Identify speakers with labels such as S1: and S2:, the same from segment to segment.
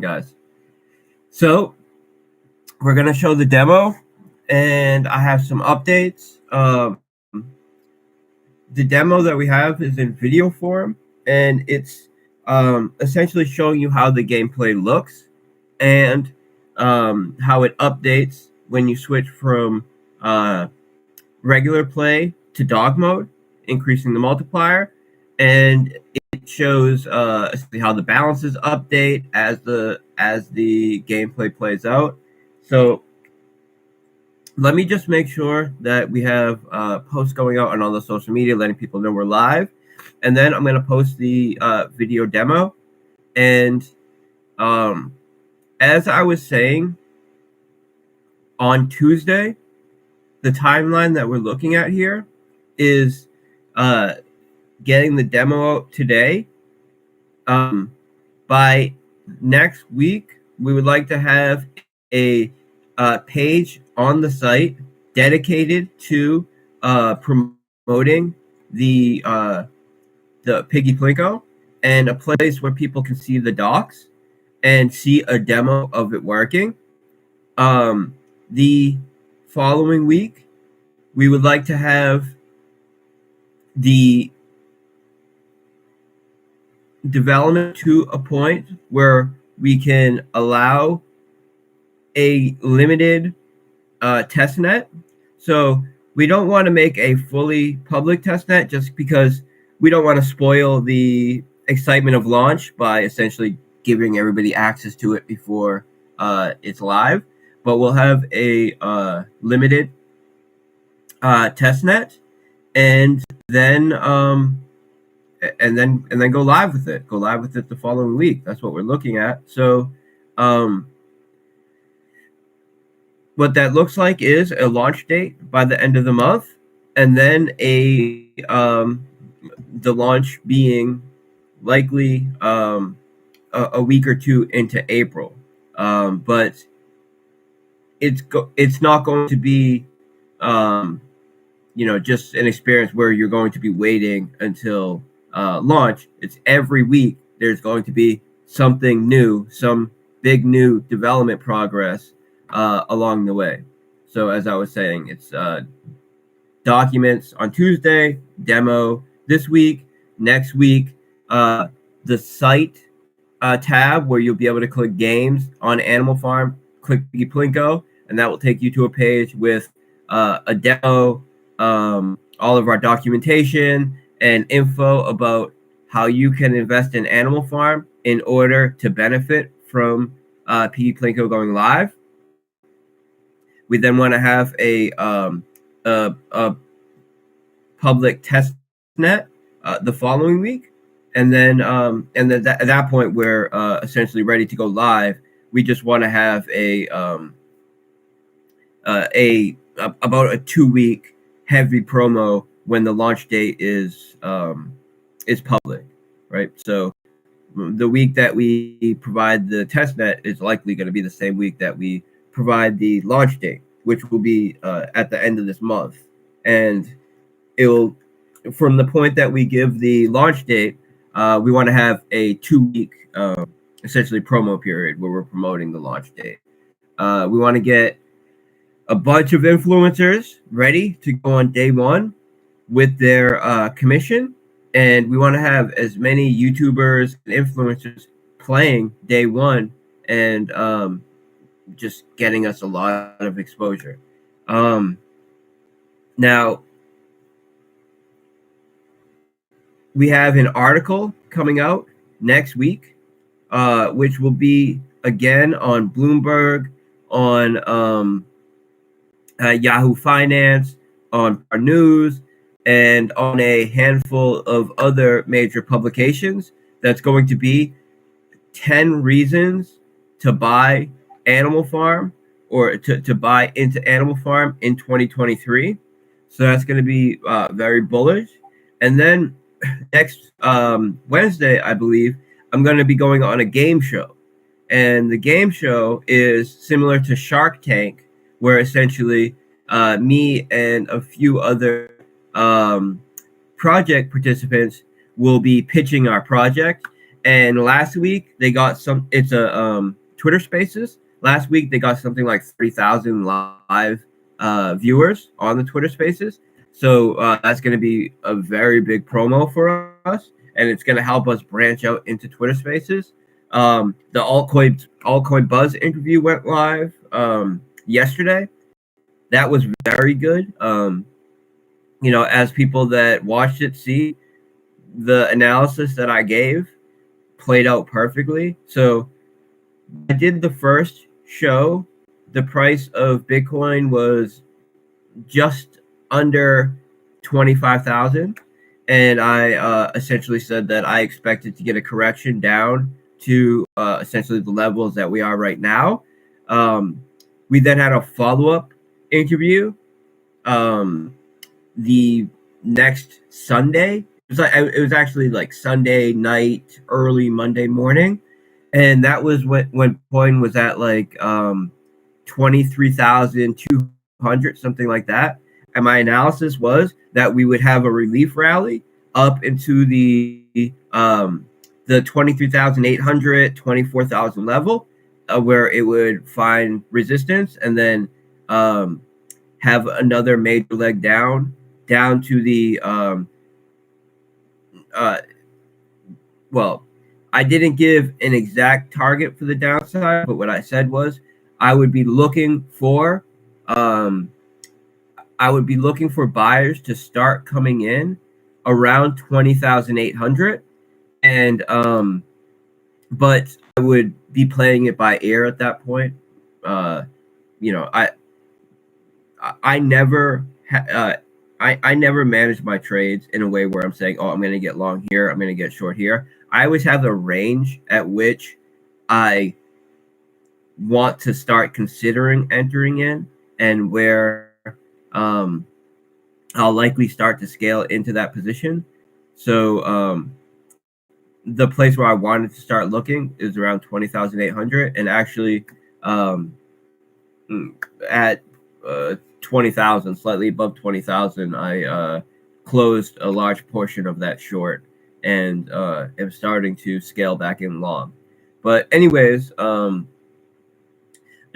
S1: on, guys. So we're gonna show the demo, and I have some updates. The demo that we have is in video form, and it's essentially showing you how the gameplay looks and how it updates when you switch from regular play to dog mode, increasing the multiplier, and it shows how the balances update as the gameplay plays out. So let me just make sure that we have posts going out on all the social media, letting people know we're live, and then I'm going to post the video demo. And as I was saying, on Tuesday, the timeline that we're looking at here is getting the demo out today. By next week, we would like to have a page on the site dedicated to promoting the Piggy Plinko, and a place where people can see the docs and see a demo of it working. The following week, we would like to have the development to a point where we can allow a limited testnet. So we don't want to make a fully public testnet just because we don't want to spoil the excitement of launch by essentially giving everybody access to it before it's live. But we'll have a limited testnet, and then go live with it. Go live with it the following week. That's what we're looking at. So what that looks like is a launch date by the end of the month, and then the launch being likely a week or two into April. But it's not going to be just an experience where you're going to be waiting until launch. It's every week there's going to be something new, some big new development progress along the way. So as I was saying, it's documents on Tuesday, demo this week, next week, the site tab where you'll be able to click games on Animal Farm, click Piggy Plinko, and that will take you to a page with a demo, all of our documentation and info about how you can invest in Animal Farm in order to benefit from Piggy Plinko going live. We then want to have a public test net the following week, and then at that point we're essentially ready to go live. We just want to have about a 2-week heavy promo when the launch date is public, right? So the week that we provide the testnet is likely going to be the same week that we provide the launch date, which will be at the end of this month. And it will, from the point that we give the launch date, we want to have a 2-week essentially promo period where we're promoting the launch date. We want to get a bunch of influencers ready to go on day one with their commission, and we want to have as many YouTubers and influencers playing day one, and just getting us a lot of exposure. Now, we have an article coming out next week, which will be again on Bloomberg, on Yahoo Finance, on our news, and on a handful of other major publications. That's going to be 10 reasons to buy Animal Farm, or to buy into Animal Farm in 2023. So that's going to be very bullish. And then next Wednesday, I believe, I'm going to be going on a game show. And the game show is similar to Shark Tank, where essentially me and a few other project participants will be pitching our project, And last week they got some. It's a Twitter Spaces. Last week they got something like 3,000 live viewers on the Twitter Spaces. So that's going to be a very big promo for us, and it's going to help us branch out into Twitter Spaces. The altcoin Buzz interview went live yesterday. That was very good. As people that watched it see, the analysis that I gave played out perfectly. So I did the first show. The price of Bitcoin was just under 25,000, and I essentially said that I expected to get a correction down to essentially the levels that we are right now. We then had a follow-up interview the next Sunday. It was actually like Sunday night, early Monday morning, and that was when coin was at like 23,200, something like that. And my analysis was that we would have a relief rally up into the 23,800, 24,000 level, where it would find resistance and then have another major leg down to the well, I didn't give an exact target for the downside, but what I said was I would be looking for buyers to start coming in around 20,800, and but I would be playing it by ear at that point. I never I never manage my trades in a way where I'm saying, oh, I'm going to get long here, I'm going to get short here. I always have a range at which I want to start considering entering in, and where I'll likely start to scale into that position. So the place where I wanted to start looking is around 20,800, and actually at 20,000, slightly above 20,000, I closed a large portion of that short, and am starting to scale back in long. But anyways,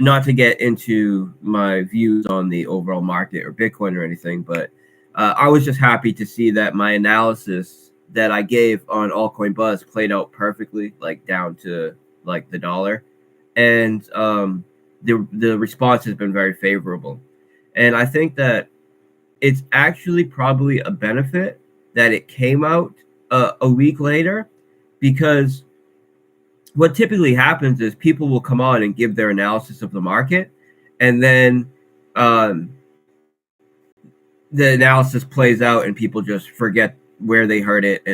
S1: not to get into my views on the overall market or Bitcoin or anything, but I was just happy to see that my analysis that I gave on altcoin Buzz played out perfectly, like down to like the dollar, and the response has been very favorable. And I think that it's actually probably a benefit that it came out a week later, because what typically happens is people will come on and give their analysis of the market, and then the analysis plays out and people just forget where they heard it,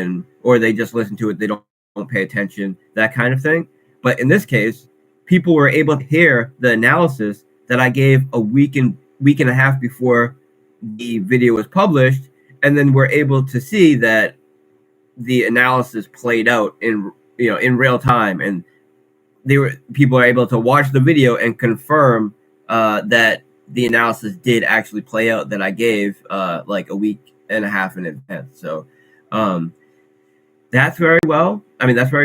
S1: or they just listen to it, they don't pay attention, that kind of thing. But in this case, people were able to hear the analysis that I gave a week and a half before the video was published, and then we're able to see that the analysis played out in real time, and people are able to watch the video and confirm that the analysis did actually play out that I gave like a week and a half in advance. So that's very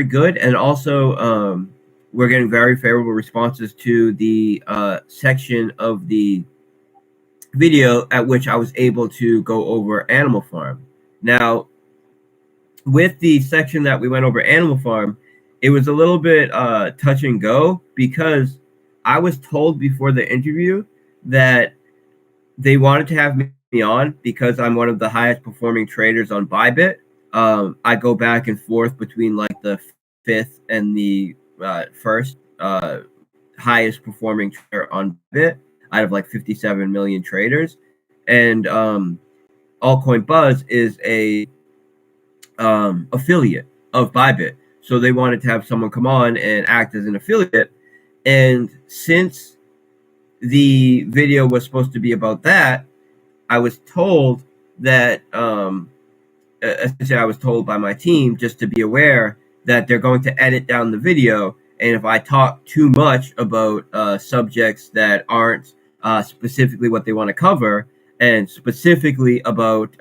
S1: good. And also we're getting very favorable responses to the section of the video at which I was able to go over Animal Farm. Now, with the section that we went over Animal Farm, it was a little bit touch and go, because I was told before the interview that they wanted to have me on because I'm one of the highest performing traders on Bybit. I go back and forth between like the 5th and the first highest performing trader on Bybit out of like 57 million traders. And altcoin Buzz is a affiliate of Bybit. So they wanted to have someone come on and act as an affiliate. And since the video was supposed to be about that, I was told that essentially I was told by my team just to be aware that they're going to edit down the video, and if I talk too much about subjects that aren't specifically what they want to cover, and specifically about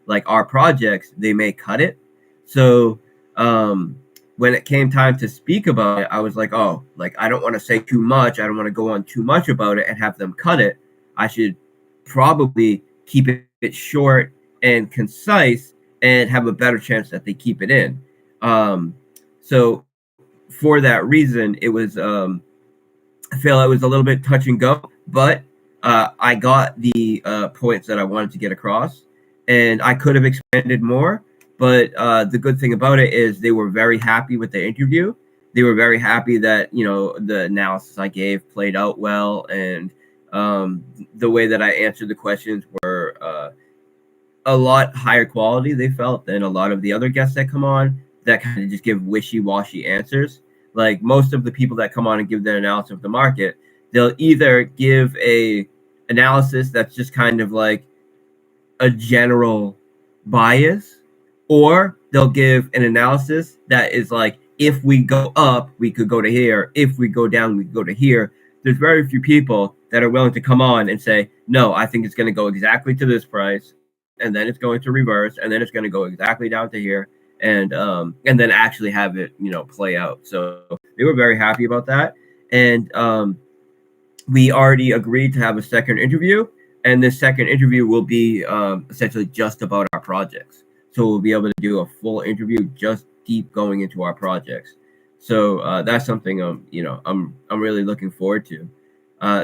S1: like our projects, they may cut it. So when it came time to speak about it, I was like, oh, like I don't want to say too much. I don't want to go on too much about it and have them cut it. I should probably keep it short and concise and have a better chance that they keep it in. So for that reason, it was I feel it was a little bit touch and go, but I got the points that I wanted to get across, and I could have expanded more. But the good thing about it is they were very happy with the interview. They were very happy that the analysis I gave played out well, and the way that I answered the questions were a lot higher quality, they felt, than a lot of the other guests that come on that kind of just give wishy-washy answers. Like most of the people that come on and give their analysis of the market, they'll either give a analysis that's just kind of like a general bias, or they'll give an analysis that is like, if we go up, we could go to here. If we go down, we could go to here. There's very few people that are willing to come on and say, no, I think it's going to go exactly to this price, and then it's going to reverse, and then it's going to go exactly down to here, and then actually have it play out. So they were very happy about that, and we already agreed to have a second interview, and this second interview will be essentially just about our projects. So we'll be able to do a full interview just deep going into our projects. So that's something I'm really looking forward to.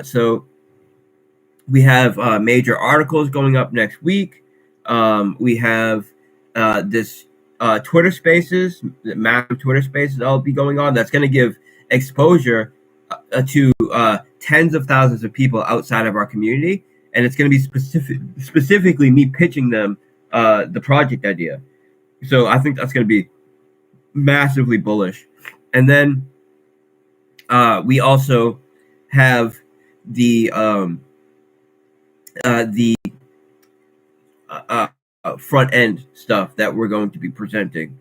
S1: So we have major articles going up next week. We have this Twitter Spaces, massive Twitter Spaces that'll be going on. That's going to give exposure to tens of thousands of people outside of our community, and it's going to be specifically me pitching them the project idea. So I think that's going to be massively bullish. And then we also have the front end stuff that we're going to be presenting.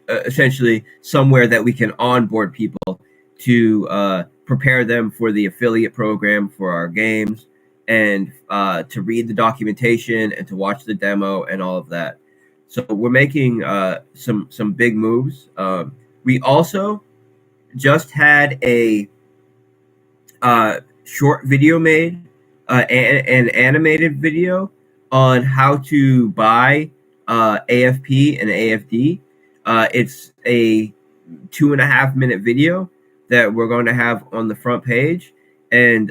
S1: Essentially, somewhere that we can onboard people to prepare them for the affiliate program for our games, and to read the documentation and to watch the demo and all of that. So we're making some big moves. We also just had a short video made, an animated video on how to buy AFP and AFD. It's a 2.5-minute video that we're going to have on the front page, and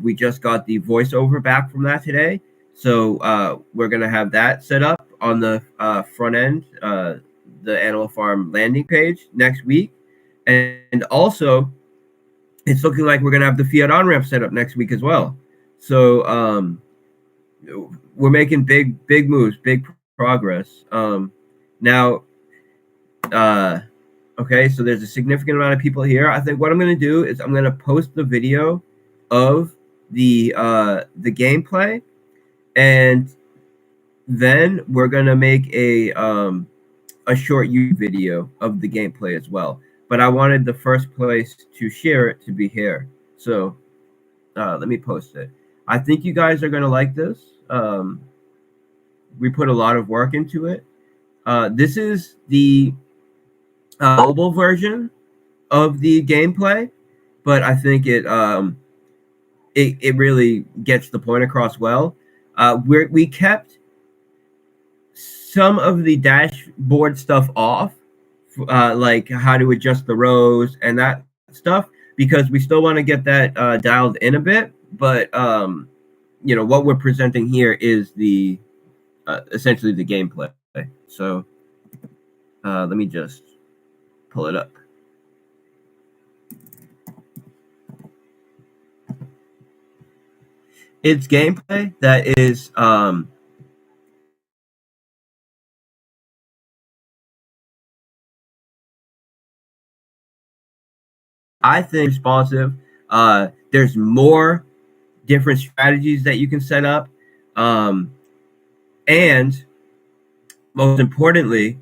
S1: we just got the voiceover back from that today. So we're going to have that set up on the front end, the Animal Farm landing page next week. And also, it's looking like we're going to have the Fiat Onramp set up next week as well. So we're making big moves, big progress. Now, okay, so there's a significant amount of people here. I think what I'm going to do is I'm going to post the video of the gameplay, and then we're going to make a short YouTube video of the gameplay as well. But I wanted the first place to share it to be here. So let me post it. I think you guys are going to like this. We put a lot of work into it. This is the mobile version of the gameplay, but I think it really gets the point across well. We kept some of the dashboard stuff off, like how to adjust the rows and that stuff, because we still want to get that dialed in a bit. But what we're presenting here is the essentially the gameplay. So let me just pull it up. It's gameplay that is I think responsive. There's more different strategies that you can set up, and most importantly,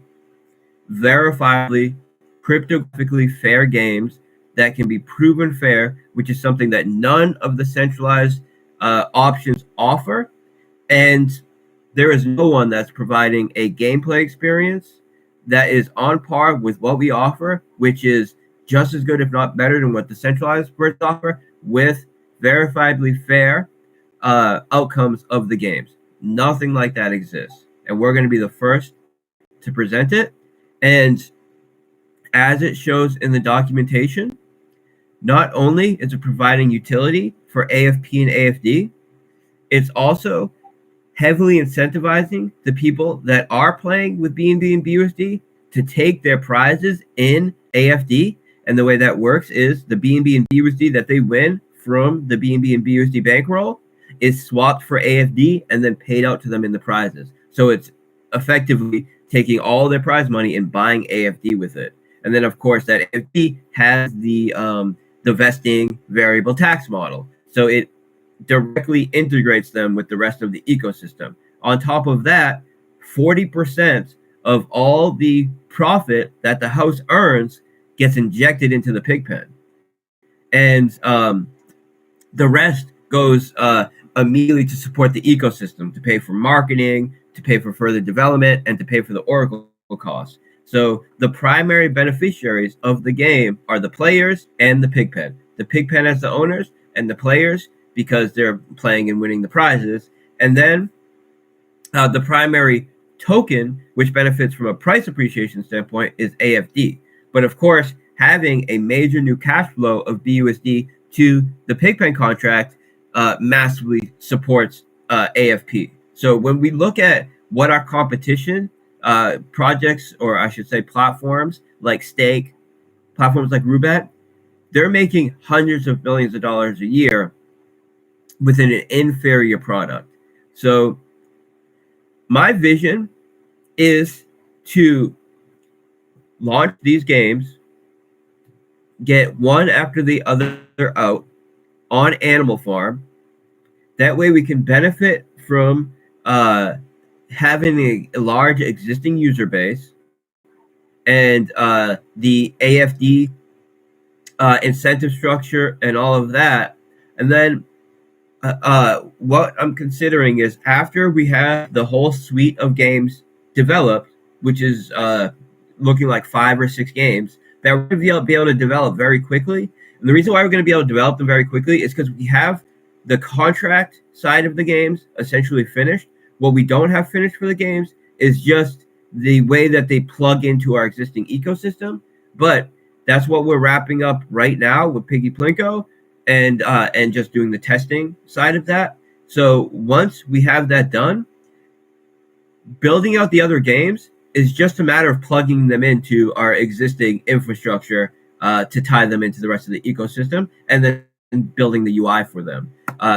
S1: verifiably, cryptographically fair games that can be proven fair, which is something that none of the centralized options offer. And there is no one that's providing a gameplay experience that is on par with what we offer, which is just as good, if not better, than what the centralized sports offer, with verifiably fair outcomes of the games. Nothing like that exists, and we're going to be the first to present it. And as it shows in the documentation, not only is it providing utility for AFP and AFD, it's also heavily incentivizing the people that are playing with BNB and BUSD to take their prizes in AFD. And the way that works is the BNB and BUSD that they win from the BNB and BUSD bankroll is swapped for AFD and then paid out to them in the prizes. So it's effectively taking all their prize money and buying AFD with it. And then, of course, that AFD has the vesting variable tax model. So it directly integrates them with the rest of the ecosystem. On top of that, 40% of all the profit that the house earns gets injected into the pig pen. And the rest goes immediately to support the ecosystem, to pay for marketing, to pay for further development, and to pay for the Oracle costs. So the primary beneficiaries of the game are the players and the pig pen. The pig pen as the owners, and the players because they're playing and winning the prizes. And then the primary token, which benefits from a price appreciation standpoint, is AFD. But of course, having a major new cash flow of BUSD to the Pigpen contract massively supports AFP. So when we look at what our competition projects, or I should say platforms like Stake, platforms like Rubet, they're making hundreds of millions of dollars a year within an inferior product. So my vision is to launch these games, get one after the other out on Animal Farm. That way we can benefit from having a large existing user base and the AFD incentive structure and all of that. And then what I'm considering is after we have the whole suite of games developed, which is looking like 5 or 6 games, that we're going to be able to develop very quickly. And the reason why we're going to be able to develop them very quickly is because we have the contract side of the games essentially finished. What we don't have finished for the games is just the way that they plug into our existing ecosystem. But that's what we're wrapping up right now with Piggy Plinko and just doing the testing side of that. So once we have that done, building out the other games is just a matter of plugging them into our existing infrastructure to tie them into the rest of the ecosystem and then building the UI for them.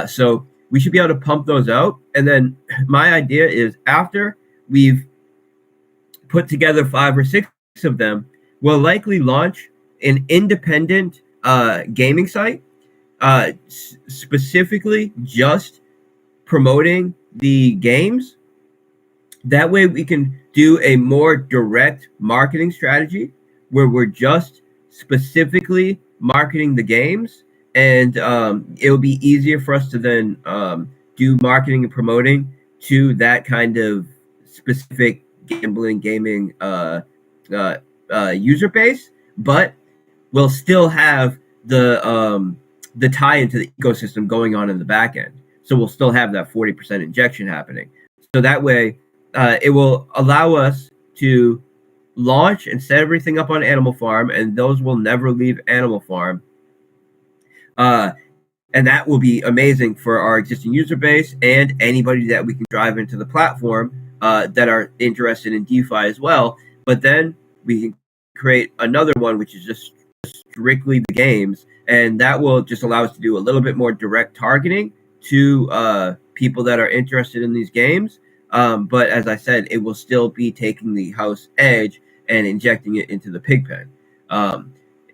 S1: So we should be able to pump those out. And then my idea is after we've put together 5 or 6 of them, we'll likely launch an independent gaming site specifically just promoting the games. That way we can do a more direct marketing strategy where we're just specifically marketing the games, and it'll be easier for us to then do marketing and promoting to that kind of specific gambling gaming user base, but we'll still have the tie into the ecosystem going on in the back end. So we'll still have that 40% injection happening. So that way it will allow us to launch and set everything up on Animal Farm, and those will never leave Animal Farm. And that will be amazing for our existing user base and anybody that we can drive into the platform that are interested in DeFi as well. But then we can create another one, which is just strictly the games, and that will just allow us to do a little bit more direct targeting to people that are interested in these games. But as I said, it will still be taking the house edge and injecting it into the pig pen.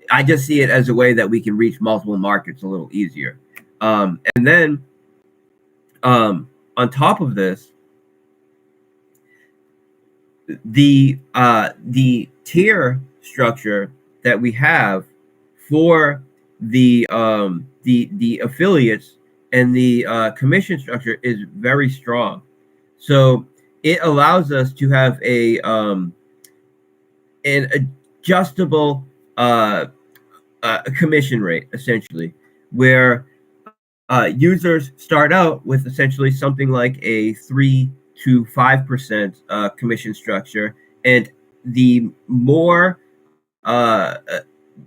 S1: I just see it as a way that we can reach multiple markets a little easier. And then on top of this, the tier structure that we have for the affiliates and the commission structure is very strong. So it allows us to have a an adjustable commission rate, essentially, where users start out with essentially something like a 3 to 5% commission structure, and the more uh,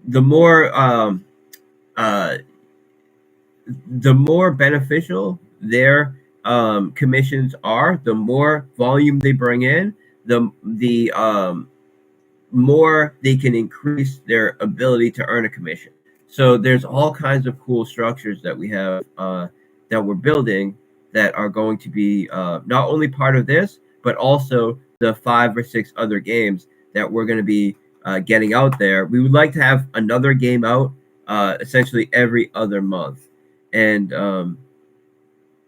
S1: the more uh, the more beneficial their commissions are, the more volume they bring in, the more they can increase their ability to earn a commission. So there's all kinds of cool structures that we have that we're building that are going to be not only part of this, but also the 5 or 6 other games that we're going to be getting out there. We would like to have another game out essentially every other month. And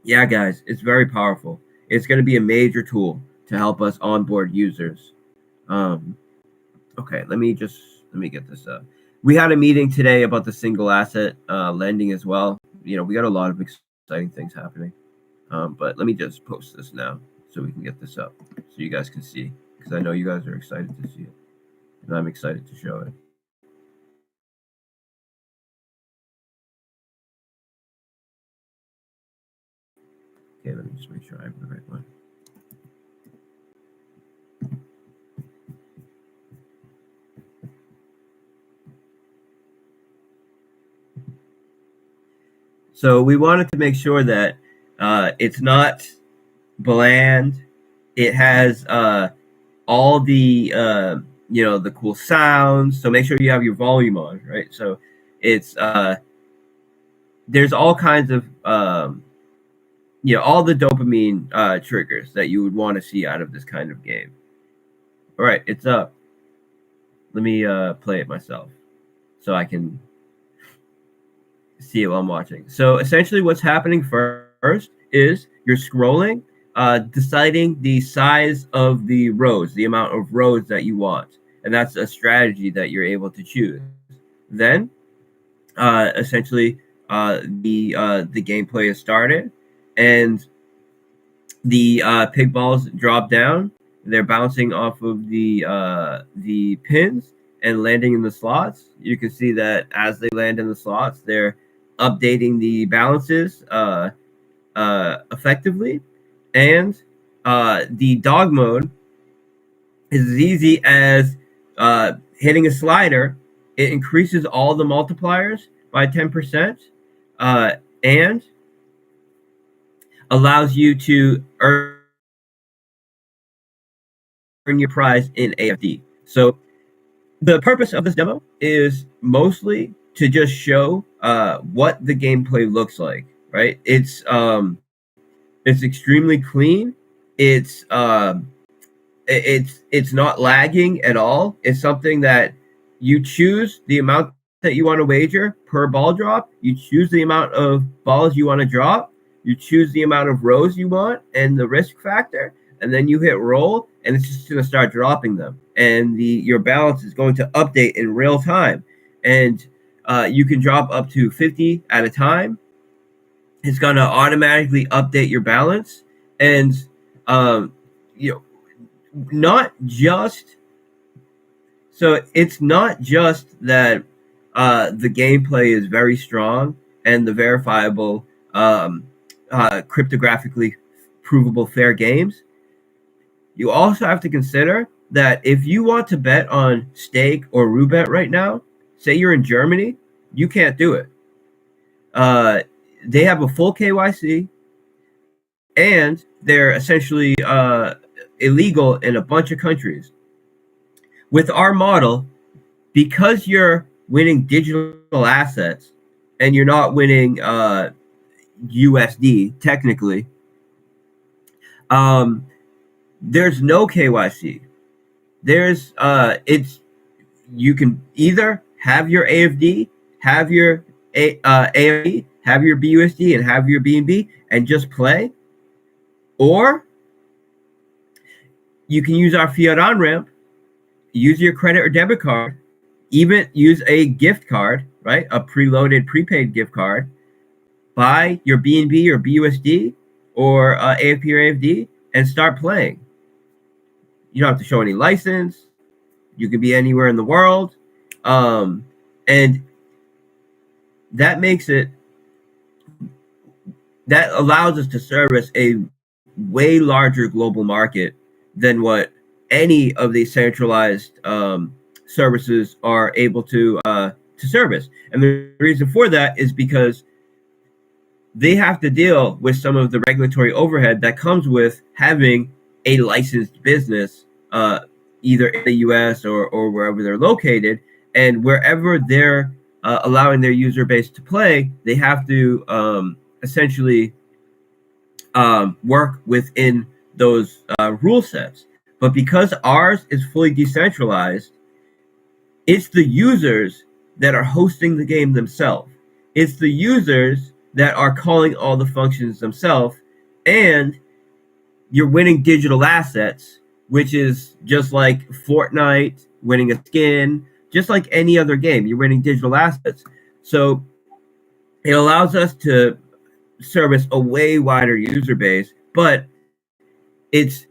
S1: yeah, guys, it's very powerful. It's going to be a major tool to help us onboard users. Um, Okay, let me get this up. We had a meeting today about the single asset lending as well. You know, we got a lot of exciting things happening. But let me just post this now so we can get this up so you guys can see, because I know you guys are excited to see it, and I'm excited to show it. Okay, let me just make sure I have the right one. So we wanted to make sure that it's not bland. It has all the the cool sounds. So make sure you have your volume on, right? So it's there's all kinds of all the dopamine triggers that you would want to see out of this kind of game. All right, it's up. Let me play it myself so I can see it while I'm watching. So essentially what's happening first is you're scrolling, deciding the size of the rows, the amount of rows that you want. And that's a strategy that you're able to choose. Then essentially the gameplay is started, and the pig balls drop down. They're bouncing off of the pins and landing in the slots. You can see that as they land in the slots, they're updating the balances effectively. And the dog mode is as easy as hitting a slider. It increases all the multipliers by 10%, and allows you to earn your prize in AFD. So the purpose of this demo is mostly to just show what the gameplay looks like. Right? It's extremely clean. It's not lagging at all. It's something that you choose the amount that you want to wager per ball drop. You choose the amount of balls you want to drop. You choose the amount of rows you want and the risk factor, and then you hit roll, and it's just going to start dropping them. And your balance is going to update in real time, and you can drop up to 50 at a time. It's going to automatically update your balance, and you know, not just so it's not just that the gameplay is very strong and the verifiable cryptographically provable fair games. You also have to consider that if you want to bet on stake or roulette right now, say you're in Germany, you can't do it. They have a full KYC, and they're essentially illegal in a bunch of countries. With our model, because you're winning digital assets and you're not winning USD technically, there's no KYC. There's you can either have your AFD, have your AFD, have your BUSD, and have your BNB and just play, or you can use our Fiat Onramp, use your credit or debit card, even use a gift card, right? A preloaded prepaid gift card, buy your BNB or BUSD or AFP or AFD and start playing. You don't have to show any license. You could be anywhere in the world, and that makes it that allows us to service a way larger global market than what any of these centralized services are able to service. And the reason for that is because they have to deal with some of the regulatory overhead that comes with having a licensed business, either in the U.S. or wherever they're located, and wherever they're allowing their user base to play, they have to essentially work within those rule sets. But because ours is fully decentralized, it's the users that are hosting the game themselves. It's the users that are calling all the functions themselves, and you're winning digital assets, which is just like Fortnite, winning a skin, just like any other game. You're winning digital assets. So it allows us to service a way wider user base, but it's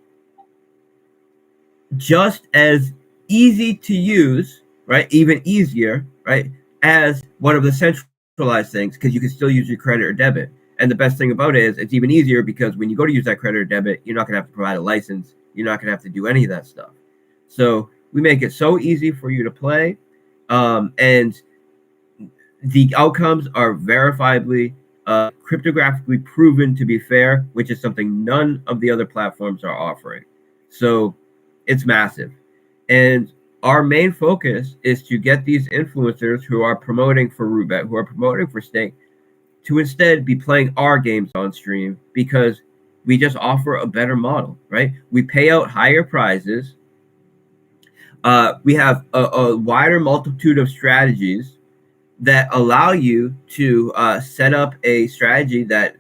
S1: just as easy to use, right? Even easier, right? As one of the centralized things, because you can still use your credit or debit. And the best thing about it is it's even easier because when you go to use that credit or debit, you're not going to have to provide a license. You're not going to have to do any of that stuff. So we make it so easy for you to play. And the outcomes are verifiably, cryptographically proven to be fair, which is something none of the other platforms are offering. So it's massive. And our main focus is to get these influencers who are promoting for Rootbet, who are promoting for Stake, to instead be playing our games on stream, because we just offer a better model, right? We pay out higher prizes. We have a wider multitude of strategies that allow you to set up a strategy that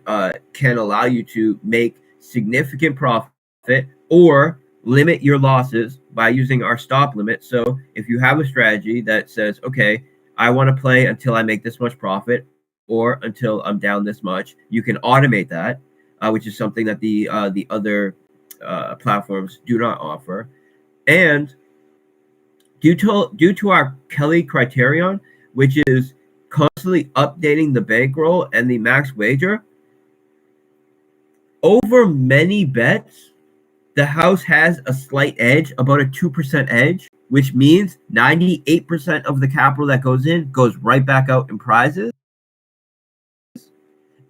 S1: can allow you to make significant profit or limit your losses by using our stop limit. So if you have a strategy that says, okay, I want to play until I make this much profit or until I'm down this much, you can automate that, which is something that the other platforms do not offer. And due to our Kelly criterion, which is constantly updating the bankroll and the max wager, over many bets, the house has a slight edge, about a 2% edge, which means 98% of the capital that goes in goes right back out in prizes.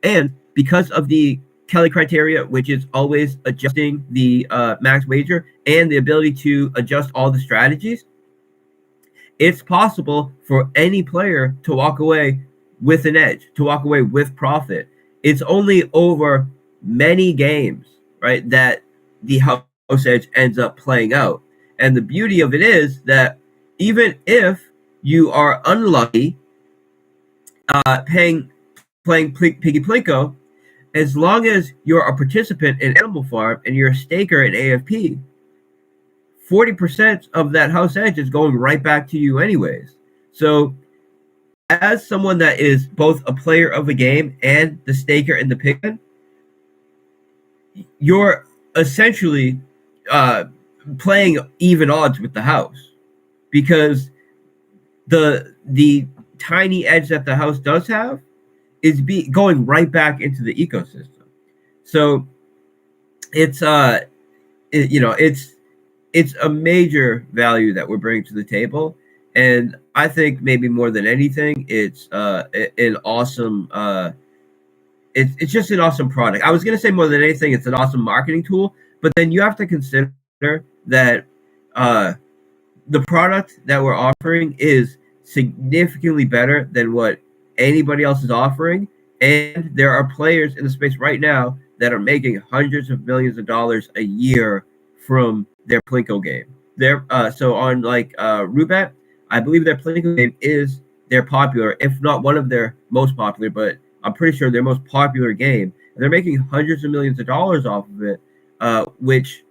S1: And because of the Kelly criteria, which is always adjusting the max wager and the ability to adjust all the strategies, it's possible for any player to walk away with an edge, to walk away with profit. It's only over many games, right, that the house edge ends up playing out. And the beauty of it is that even if you are unlucky playing Piggy Plinko, as long as you're a participant in Animal Farm and you're a staker in AFP, 40% of that house edge is going right back to you anyways. So as someone that is both a player of the game and the staker in the pigman, you're essentially playing even odds with the house, because the tiny edge that the house does have is going right back into the ecosystem. So it's it's a major value that we're bringing to the table, and I think maybe more than anything, it's an awesome. It's just an awesome product. I was gonna say more than anything, it's an awesome marketing tool, but then you have to consider that the product that we're offering is significantly better than what anybody else is offering, and there are players in the space right now that are making hundreds of millions of dollars a year from their Plinko game. So on like Rootbet, I believe their Plinko game is their popular, if not one of their most popular, but I'm pretty sure their most popular game. And they're making hundreds of millions of dollars off of it, which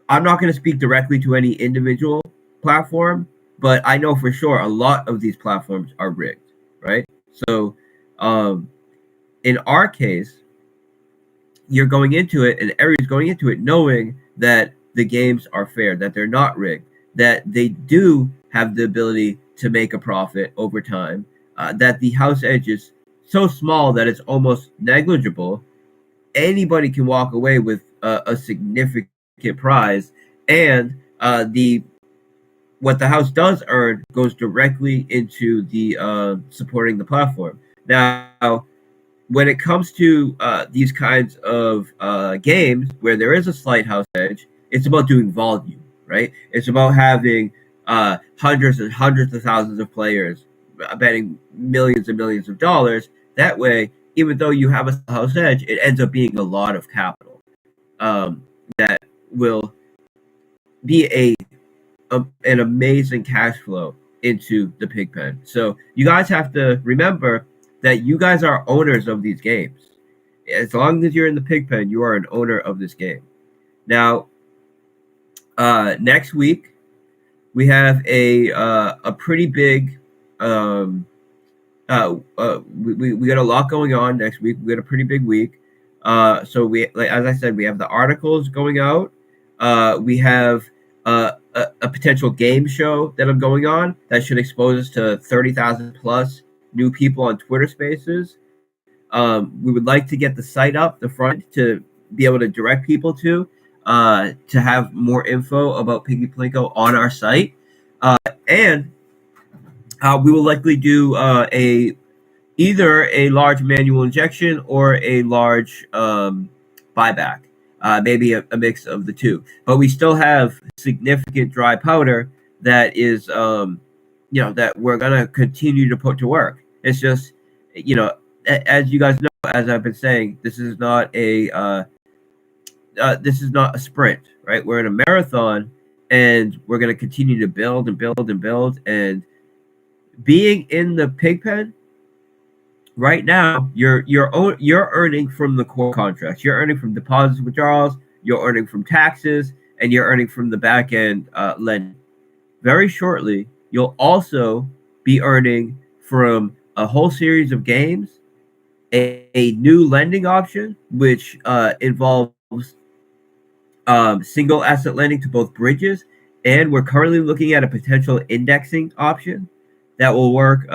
S1: I'm not going to speak directly to any individual platform, but I know for sure a lot of these platforms are rigged, right? So in our case, you're going into it, and everybody's going into it knowing that the games are fair, that they're not rigged, that they do have the ability to make a profit over time, that the house edge is so small that it's almost negligible. Anybody can walk away with a significant prize, and the what the house does earn goes directly into the supporting the platform. Now, when it comes to these kinds of games where there is a slight house edge, it's about doing volume, right? It's about having hundreds and hundreds of thousands of players betting millions and millions of dollars. That way, even though you have a house edge, it ends up being a lot of capital that will be an amazing cash flow into the pig pen. So you guys have to remember that you guys are owners of these games. As long as you're in the pig pen, you are an owner of this game. Now, next week we have a pretty big. We got a lot going on next week. We got a pretty big week. So we, like as I said, we have the articles going out. We have a potential game show that I'm going on that should expose us to 30,000 plus new people on Twitter Spaces. We would like to get the site up, the front, to be able to direct people to have more info about Piggy Plinko on our site. And we will likely do either a large manual injection or a large buyback. Maybe a mix of the two. But we still have significant dry powder that is, that we're gonna continue to put to work. It's just, as you guys know, as I've been saying, this is not a sprint, right? We're in a marathon, and we're gonna continue to build and build and build. And being in the pig pen right now, you're earning from the core contracts. You're earning from deposits, withdrawals. You're earning from taxes, and you're earning from the back end lending. Very shortly, you'll also be earning from a whole series of games, a new lending option, which involves single asset lending to both bridges, and we're currently looking at a potential indexing option that will work.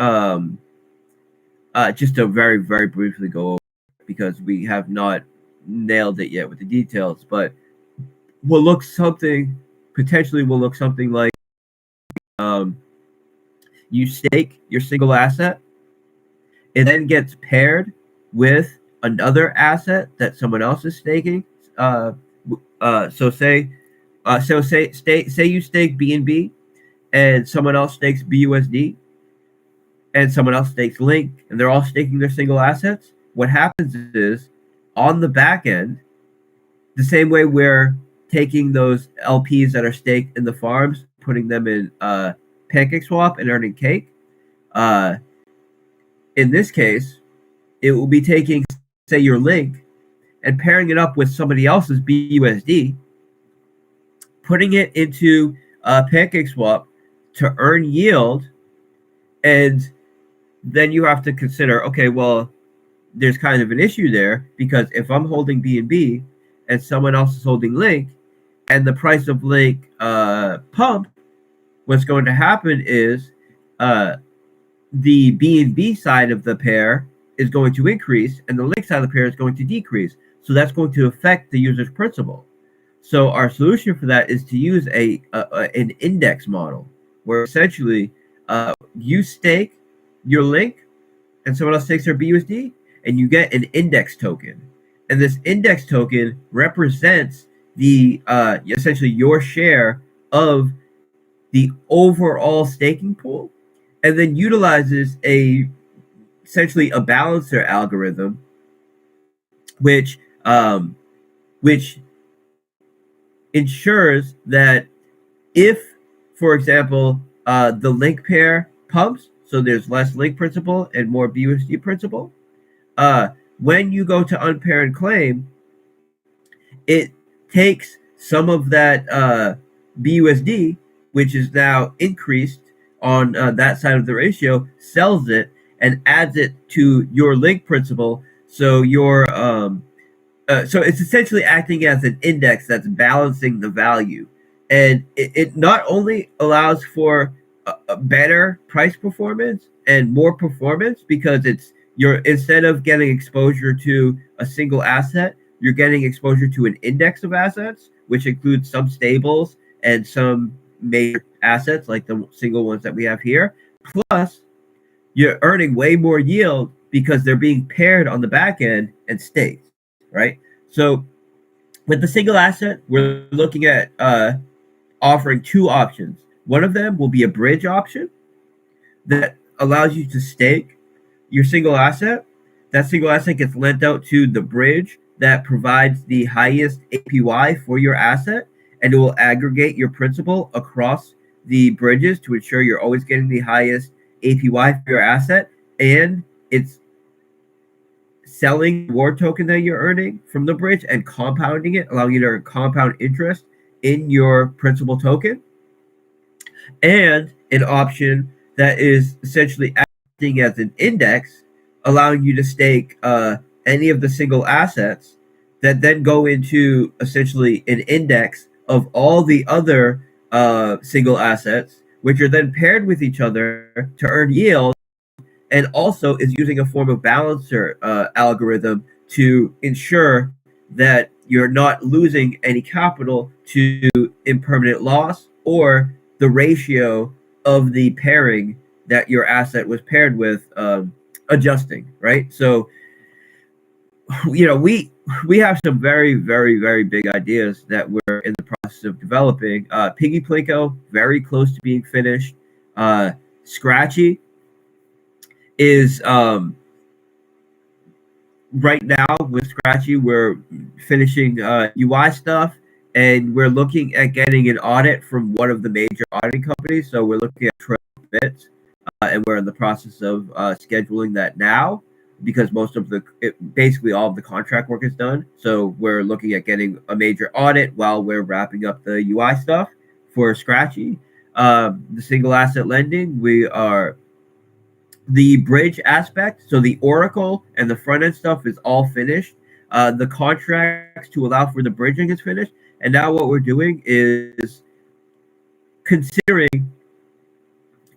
S1: Just to very, very briefly go over, because we have not nailed it yet with the details, but potentially will look something like you stake your single asset. It then gets paired with another asset that someone else is staking. Say you stake BNB and someone else stakes BUSD and someone else stakes Link, and they're all staking their single assets. What happens is, on the back end, the same way we're taking those LPs that are staked in the farms, putting them in PancakeSwap and earning cake. In this case, it will be taking, say, your Link and pairing it up with somebody else's BUSD, putting it into PancakeSwap to earn yield, and then you have to consider, okay, well, there's kind of an issue there, because if I'm holding BNB and someone else is holding Link, and the price of Link pump, what's going to happen is the BNB side of the pair is going to increase, and the Link side of the pair is going to decrease. So that's going to affect the user's principal. So our solution for that is to use an index model, where essentially you stake your Link and someone else takes their BUSD, and you get an index token. And this index token represents the essentially your share of the overall staking pool, and then utilizes essentially a balancer algorithm, which ensures that if, for example, the Link pair pumps, so there's less Link principal and more BUSD principal, when you go to unpair and claim, it takes some of that BUSD, which is now increased on that side of the ratio, sells it, and adds it to your Link principal. So your So it's essentially acting as an index that's balancing the value, and it not only allows for a better price performance and more performance because it's you're instead of getting exposure to a single asset, you're getting exposure to an index of assets, which includes some stables and some major assets like the single ones that we have here. Plus, you're earning way more yield because they're being paired on the back end and staked, right? So with the single asset, we're looking at offering two options. One of them will be a bridge option that allows you to stake your single asset. That single asset gets lent out to the bridge that provides the highest APY for your asset, and it will aggregate your principal across the bridges to ensure you're always getting the highest APY for your asset. And it's selling reward token that you're earning from the bridge and compounding it, allowing you to earn compound interest in your principal token, and an option that is essentially acting as an index, allowing you to stake any of the single assets that then go into essentially an index of all the other single assets, which are then paired with each other to earn yield, and also is using a form of balancer algorithm to ensure that you're not losing any capital to impermanent loss or the ratio of the pairing that your asset was paired with adjusting, right? So, we have some very, very, very big ideas that we're in the process of developing. Piggy Plinko, very close to being finished. Scratchy is right now with Scratchy, we're finishing UI stuff, and we're looking at getting an audit from one of the major auditing companies. So we're looking at Trail Bits, and we're in the process of scheduling that now because basically all of the contract work is done. So we're looking at getting a major audit while we're wrapping up the UI stuff for Scratchy. The single asset lending, we are the bridge aspect, so the Oracle and the front end stuff is all finished. The contracts to allow for the bridging is finished. And now what we're doing is considering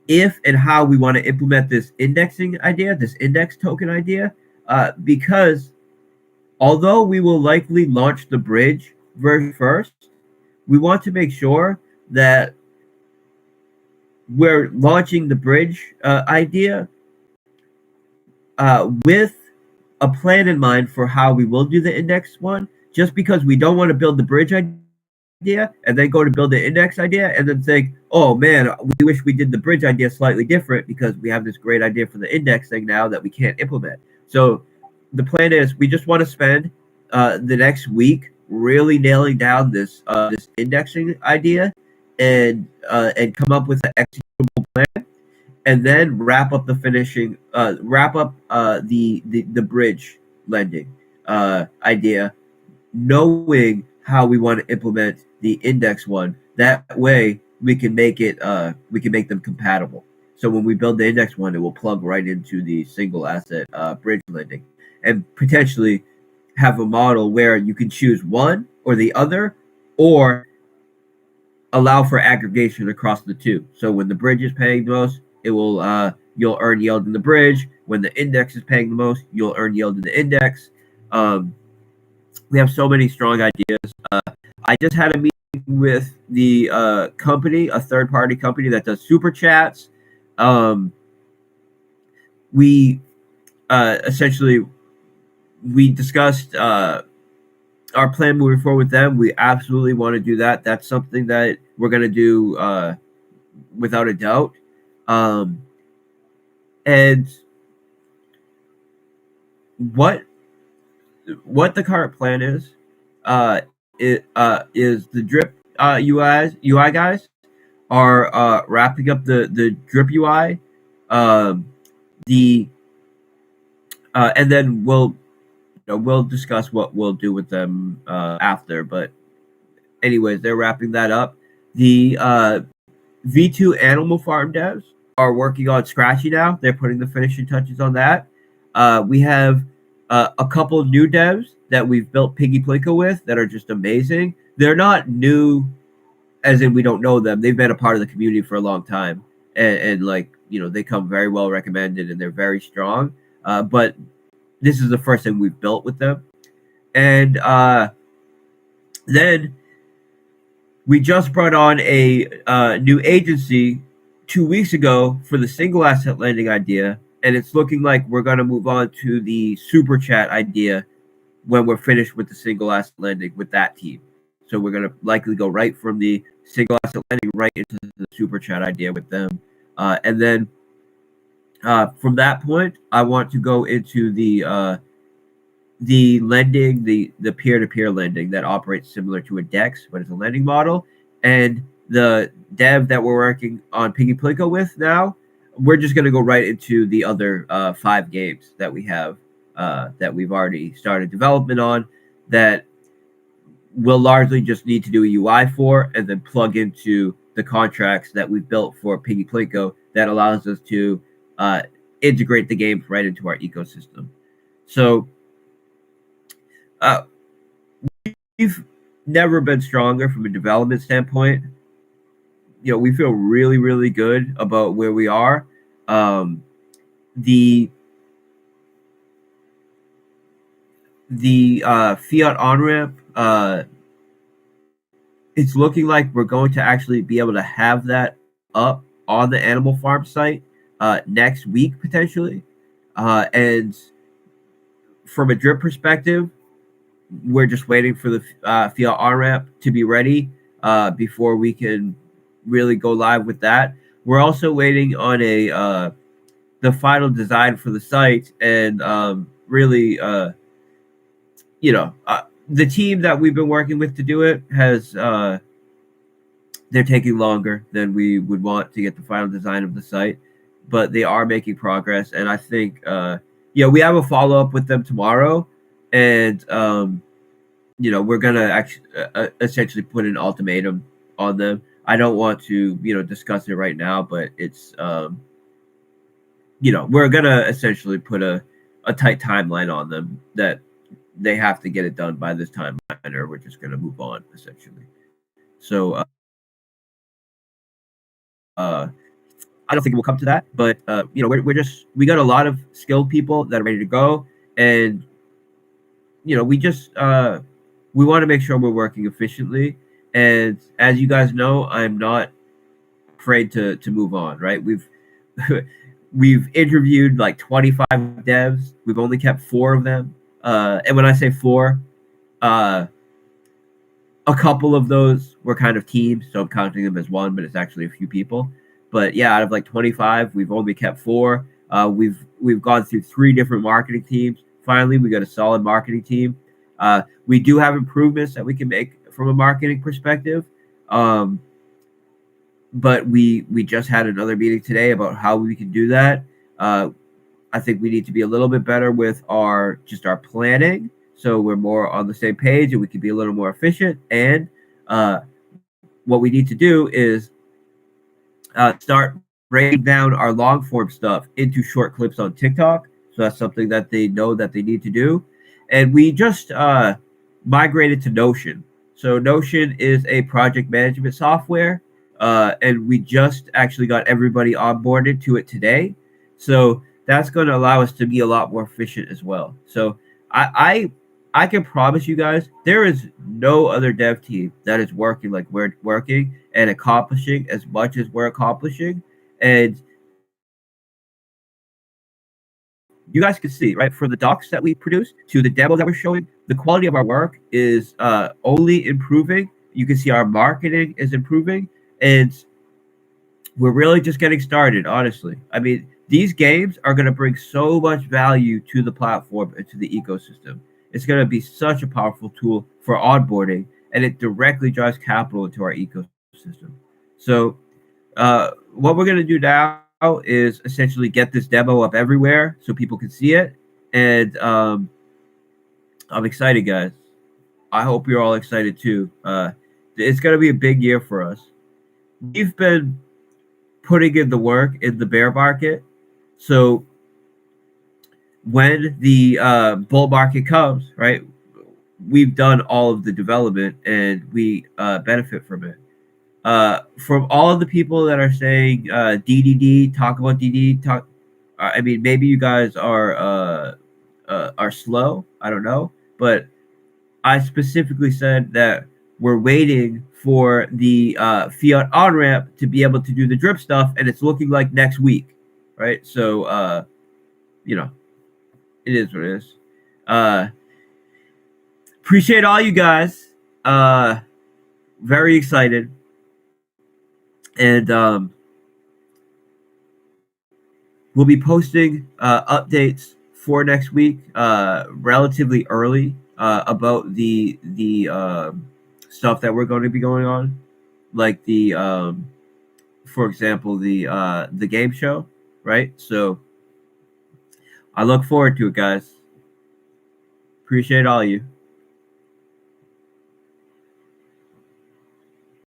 S1: if and how we want to implement this indexing idea, this index token idea, because although we will likely launch the bridge version first, we want to make sure that we're launching the bridge idea with a plan in mind for how we will do the index one, just because we don't want to build the bridge idea and then go to build the index idea and then think, oh man, we wish we did the bridge idea slightly different because we have this great idea for the index thing now that we can't implement. So the plan is we just want to spend the next week really nailing down this indexing idea and come up with an executable plan, and then wrap up the bridge lending idea, knowing how we want to implement the index one. That way we can make them compatible. So when we build the index one, it will plug right into the single asset bridge lending, and potentially have a model where you can choose one or the other, or allow for aggregation across the two. So when the bridge is paying the most, it will you'll earn yield in the bridge. When the index is paying the most, you'll earn yield in the index. We have so many strong ideas. I just had a meeting with the company, a third-party company that does super chats. We essentially we discussed our plan moving forward with them. We absolutely want to do that. That's something that we're going to do without a doubt. And what the current plan is the drip UI guys are wrapping up the drip UI, and then we'll discuss what we'll do with them after. But anyways, they're wrapping that up. The V2 Animal Farm devs are working on Scratchy now. They're putting the finishing touches on that. We have a couple new devs that we've built Piggy Plinko with that are just amazing. They're not new, as in we don't know them. They've been a part of the community for a long time, and like they come very well recommended and they're very strong. But this is the first thing we've built with them, and then we just brought on a new agency 2 weeks ago for the single asset lending idea, and it's looking like we're going to move on to the super chat idea when we're finished with the single asset lending with that team. So we're going to likely go right from the single asset lending right into the super chat idea with them. And then from that point, I want to go into the lending, the peer-to-peer lending that operates similar to a DEX, but it's a lending model. And the dev that we're working on Piggy Plinko with now, we're just going to go right into the other 5 games that we have that we've already started development on that we'll largely just need to do a UI for and then plug into the contracts that we've built for Piggy Plinko that allows us to integrate the games right into our ecosystem. So we've never been stronger from a development standpoint. We feel really, really good about where we are. The Fiat Onramp, it's looking like we're going to actually be able to have that up on the Animal Farm site next week, potentially. And from a drip perspective, we're just waiting for the Fiat Onramp to be ready before we can really go live with that. We're also waiting on the final design for the site, and really, the team that we've been working with to do it has they're taking longer than we would want to get the final design of the site, but they are making progress, and I think we have a follow-up with them tomorrow, and we're gonna actually essentially put an ultimatum on them. I don't want to discuss it right now, but it's we're gonna essentially put a tight timeline on them that they have to get it done by this timeline, or we're just gonna move on essentially. So I don't think it will come to that, but we got a lot of skilled people that are ready to go, and we just we want to make sure we're working efficiently. And as you guys know, I'm not afraid to move on. Right? We've interviewed like 25 devs. We've only kept 4 of them, and when I say 4, a couple of those were kind of teams, so I'm counting them as one, but it's actually a few people. But yeah, out of like 25, we've only kept 4. We've gone through 3 different marketing teams. Finally, we got a solid marketing team. We do have improvements that we can make from a marketing perspective. But we just had another meeting today about how we can do that. I think we need to be a little bit better with our planning, so we're more on the same page and we can be a little more efficient. And what we need to do is start breaking down our long form stuff into short clips on TikTok. So that's something that they know that they need to do. And we just migrated to Notion. So Notion is a project management software, and we just actually got everybody onboarded to it today. So that's going to allow us to be a lot more efficient as well. So I can promise you guys, there is no other dev team that is working like we're working and accomplishing as much as we're accomplishing. And you guys can see, right, from the docs that we produce to the demo that we're showing, the quality of our work is only improving. You can see our marketing is improving, and we're really just getting started, honestly. I mean, these games are going to bring so much value to the platform and to the ecosystem. It's going to be such a powerful tool for onboarding, and it directly drives capital into our ecosystem. So what we're going to do now is essentially get this demo up everywhere so people can see it. And I'm excited, guys. I hope you're all excited too. It's going to be a big year for us. We've been putting in the work in the bear market. So when the bull market comes, right, we've done all of the development and we benefit from it. From all of the people that are saying DDD, talk about DD, talk. I mean, maybe you guys are slow. I don't know, but I specifically said that we're waiting for the Fiat Onramp to be able to do the drip stuff, and it's looking like next week, right? So, you know, it is what it is. Appreciate all you guys. Very excited, and we'll be posting updates for next week relatively early about the stuff that we're going to be going on, like the for example the game show, right? So I look forward to it, guys. Appreciate all you.